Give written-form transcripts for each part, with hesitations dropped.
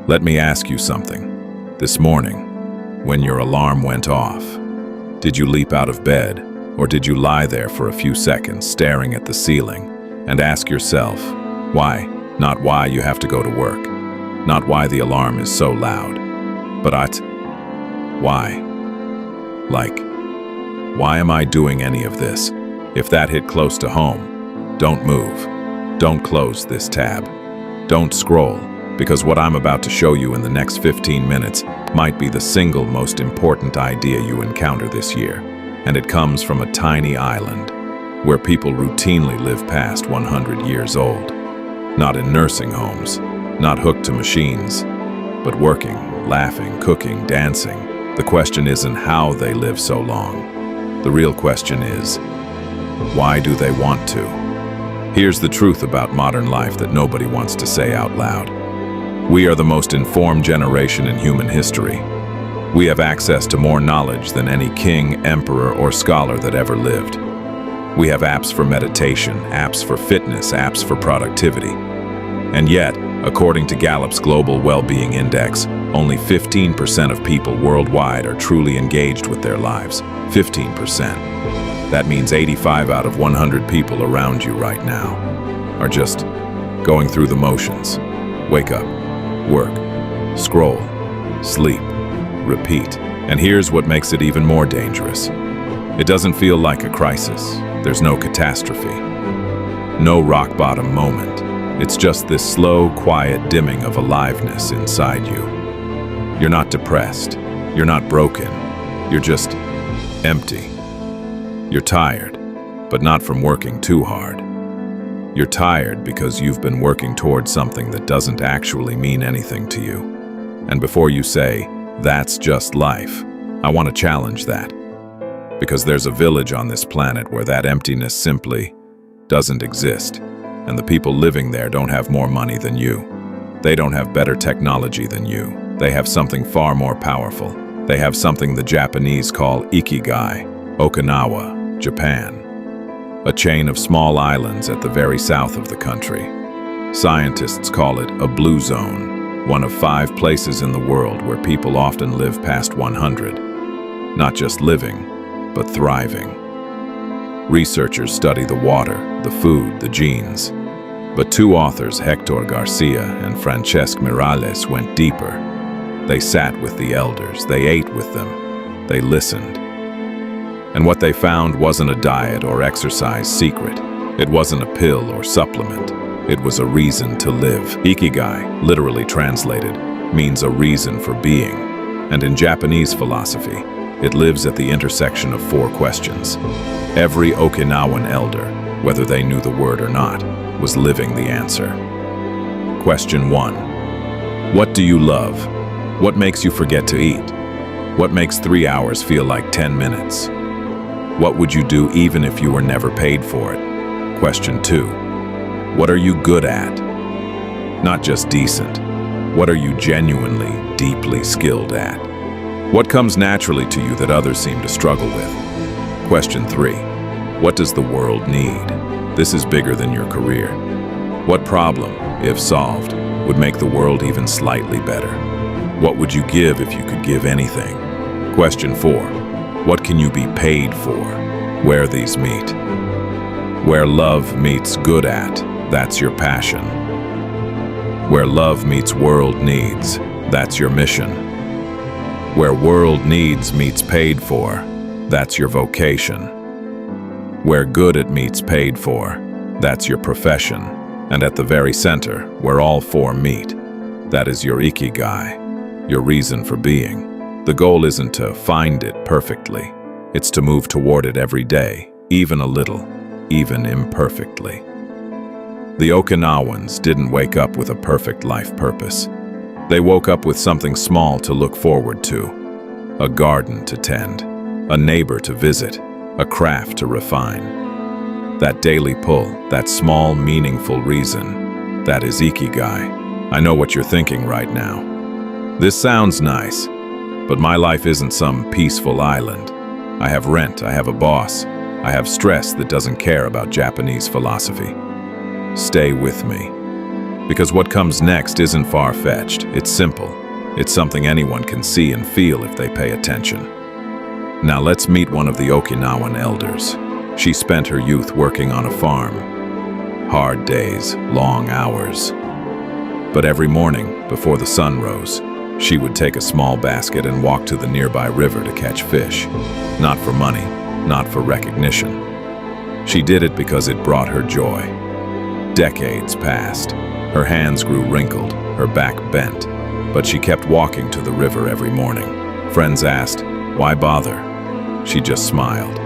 Let me ask you something. This morning, when your alarm went off, did you leap out of bed, or did you lie there for a few seconds staring at the ceiling and ask yourself, why? Not why you have to go to work, not why the alarm is so loud, but why? Like, why am I doing any of this? If that hit close to home, don't move. Don't close this tab. Don't scroll, because what I'm about to show you in the next 15 minutes might be the single most important idea you encounter this year. And it comes from a tiny island where people routinely live past 100 years old. Not in nursing homes, not hooked to machines, but working, laughing, cooking, dancing. The question isn't how they live so long. The real question is, why do they want to? Here's the truth about modern life that nobody wants to say out loud. We are the most informed generation in human history. We have access to more knowledge than any king, emperor, or scholar that ever lived. We have apps for meditation, apps for fitness, apps for productivity. And yet, according to Gallup's Global Well-Being Index, only 15% of people worldwide are truly engaged with their lives. 15%. That means 85 out of 100 people around you right now are just going through the motions. Wake up, work, scroll, sleep, repeat. And here's what makes it even more dangerous. It doesn't feel like a crisis. There's no catastrophe. No rock bottom moment. It's just this slow, quiet dimming of aliveness inside you. You're not depressed. You're not broken. You're just empty. You're tired, but not from working too hard. You're tired because you've been working towards something that doesn't actually mean anything to you. And before you say, that's just life, I want to challenge that. Because there's a village on this planet where that emptiness simply doesn't exist. And the people living there don't have more money than you. They don't have better technology than you. They have something far more powerful. They have something the Japanese call ikigai, Okinawa, Japan. A chain of small islands at the very south of the country. Scientists call it a blue zone, one of 5 places in the world where people often live past 100. Not just living, but thriving. Researchers study the water, the food, the genes. But 2 authors, Hector Garcia and Francesc Miralles, went deeper. They sat with the elders, they ate with them, they listened. And what they found wasn't a diet or exercise secret. It wasn't a pill or supplement. It was a reason to live. Ikigai, literally translated, means a reason for being. And in Japanese philosophy, it lives at the intersection of 4 questions. Every Okinawan elder, whether they knew the word or not, was living the answer. Question 1. What do you love? What makes you forget to eat? What makes 3 hours feel like 10 minutes? What would you do even if you were never paid for it? Question 2. What are you good at? Not just decent. What are you genuinely, deeply skilled at? What comes naturally to you that others seem to struggle with? Question 3. What does the world need? This is bigger than your career. What problem, if solved, would make the world even slightly better? What would you give if you could give anything? Question 4. What can you be paid for? Where these meet. Where love meets good at, that's your passion. Where love meets world needs, that's your mission. Where world needs meets paid for, that's your vocation. Where good it meets paid for, that's your profession. And at the very center, where all 4 meet, that is your ikigai, your reason for being. The goal isn't to find it perfectly. It's to move toward it every day, even a little, even imperfectly. The Okinawans didn't wake up with a perfect life purpose. They woke up with something small to look forward to. A garden to tend, a neighbor to visit, a craft to refine. That daily pull, that small, meaningful reason, that is ikigai. I know what you're thinking right now. This sounds nice. But my life isn't some peaceful island. I have rent, I have a boss, I have stress that doesn't care about Japanese philosophy. Stay with me. Because what comes next isn't far-fetched, it's simple. It's something anyone can see and feel if they pay attention. Now let's meet one of the Okinawan elders. She spent her youth working on a farm. Hard days, long hours. But every morning, before the sun rose, she would take a small basket and walk to the nearby river to catch fish. Not for money, not for recognition. She did it because it brought her joy. Decades passed. Her hands grew wrinkled, her back bent, but she kept walking to the river every morning. Friends asked, "Why bother?" She just smiled.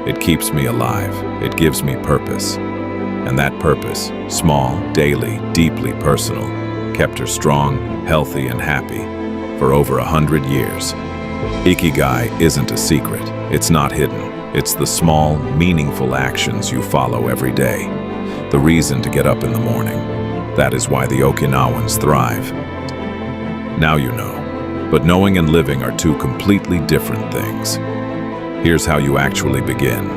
"It keeps me alive. It gives me purpose." And that purpose, small, daily, deeply personal, kept her strong, healthy, and happy for over 100 years. Ikigai isn't a secret. It's not hidden. It's the small, meaningful actions you follow every day. The reason to get up in the morning. That is why the Okinawans thrive. Now you know. But knowing and living are two completely different things. Here's how you actually begin.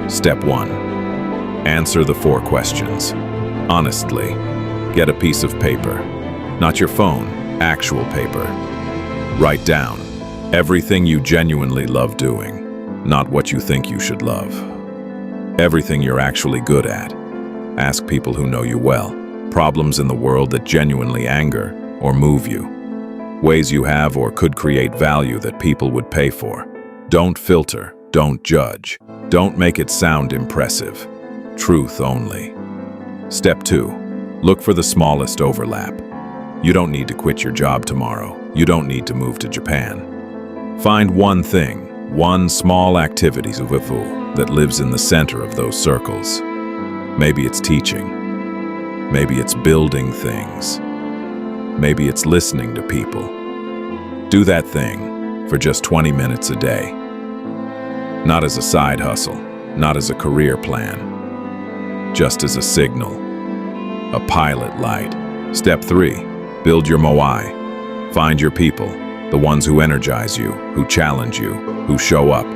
Step 1. Answer the 4 questions. Honestly, get a piece of paper. Not your phone, actual paper. Write down everything you genuinely love doing, not what you think you should love. Everything you're actually good at. Ask people who know you well. Problems in the world that genuinely anger or move you. Ways you have or could create value that people would pay for. Don't filter, don't judge. Don't make it sound impressive. Truth only. Step 2. Look for the smallest overlap. You don't need to quit your job tomorrow. You don't need to move to Japan. Find one thing, one small activity that lives in the center of those circles. Maybe it's teaching. Maybe it's building things. Maybe it's listening to people. Do that thing for just 20 minutes a day. Not as a side hustle, not as a career plan. Just as a signal, a pilot light. Step 3, build your moai. Find your people, the ones who energize you, who challenge you, who show up.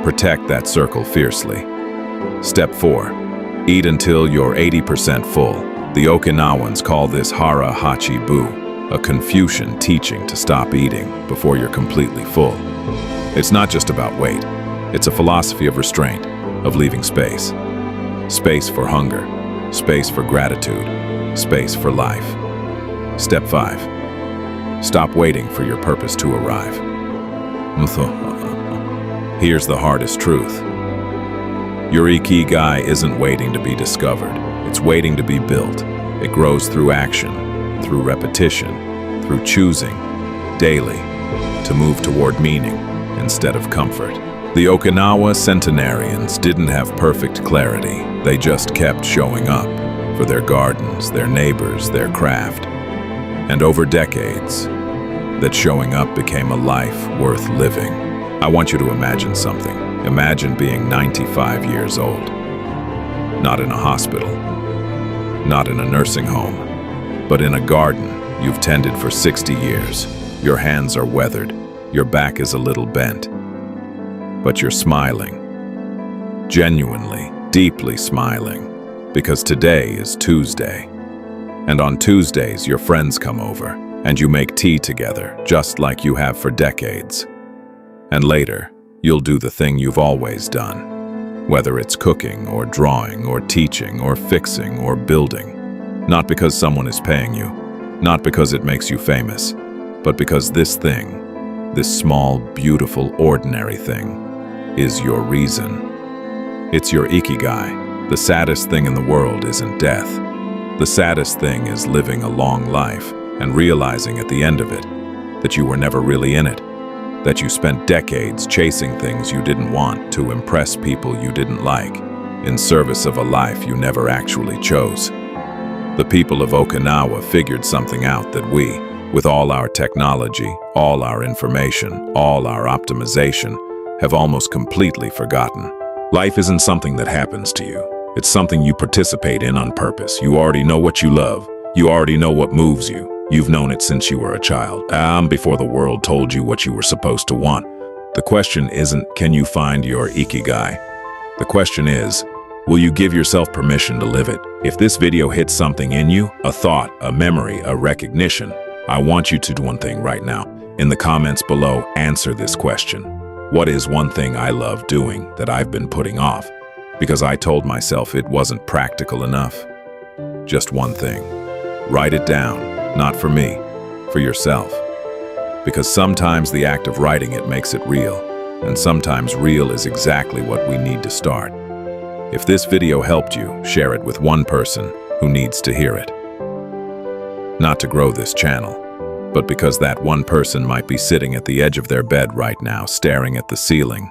Protect that circle fiercely. Step 4, eat until you're 80% full. The Okinawans call this hara hachi bu, a Confucian teaching to stop eating before you're completely full. It's not just about weight. It's a philosophy of restraint, of leaving space. Space for hunger, space for gratitude, space for life. Step 5. Stop waiting for your purpose to arrive. Here's the hardest truth. Your ikigai isn't waiting to be discovered. It's waiting to be built. It grows through action, through repetition, through choosing, daily, to move toward meaning instead of comfort. The Okinawa centenarians didn't have perfect clarity. They just kept showing up for their gardens, their neighbors, their craft. And over decades, that showing up became a life worth living. I want you to imagine something. Imagine being 95 years old. Not in a hospital, not in a nursing home, but in a garden you've tended for 60 years. Your hands are weathered, your back is a little bent, but you're smiling. Genuinely, deeply smiling, because today is Tuesday. And on Tuesdays, your friends come over, and you make tea together, just like you have for decades. And later, you'll do the thing you've always done. Whether it's cooking, or drawing, or teaching, or fixing, or building. Not because someone is paying you, not because it makes you famous, but because this thing, this small, beautiful, ordinary thing, is your reason. It's your ikigai. The saddest thing in the world isn't death. The saddest thing is living a long life and realizing at the end of it that you were never really in it, that you spent decades chasing things you didn't want to impress people you didn't like, in service of a life you never actually chose. The people of Okinawa figured something out that we, with all our technology, all our information, all our optimization, have almost completely forgotten. Life isn't something that happens to you. It's something you participate in on purpose. You already know what you love. You already know what moves you. You've known it since you were a child, before the world told you what you were supposed to want. The question isn't, can you find your ikigai? The question is, Will you give yourself permission to live it? If this video hits something in you, a thought, a memory, a recognition, I want you to do one thing right now. In the comments below, answer this question. What is one thing I love doing that I've been putting off because I told myself it wasn't practical enough? Just one thing. Write it down, not for me, for yourself. Because sometimes the act of writing it makes it real, and sometimes real is exactly what we need to start. If this video helped you, share it with one person who needs to hear it. Not to grow this channel, but because that one person might be sitting at the edge of their bed right now, staring at the ceiling,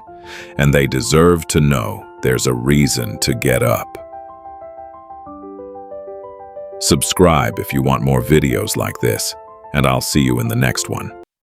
and they deserve to know there's a reason to get up. Subscribe if you want more videos like this, and I'll see you in the next one.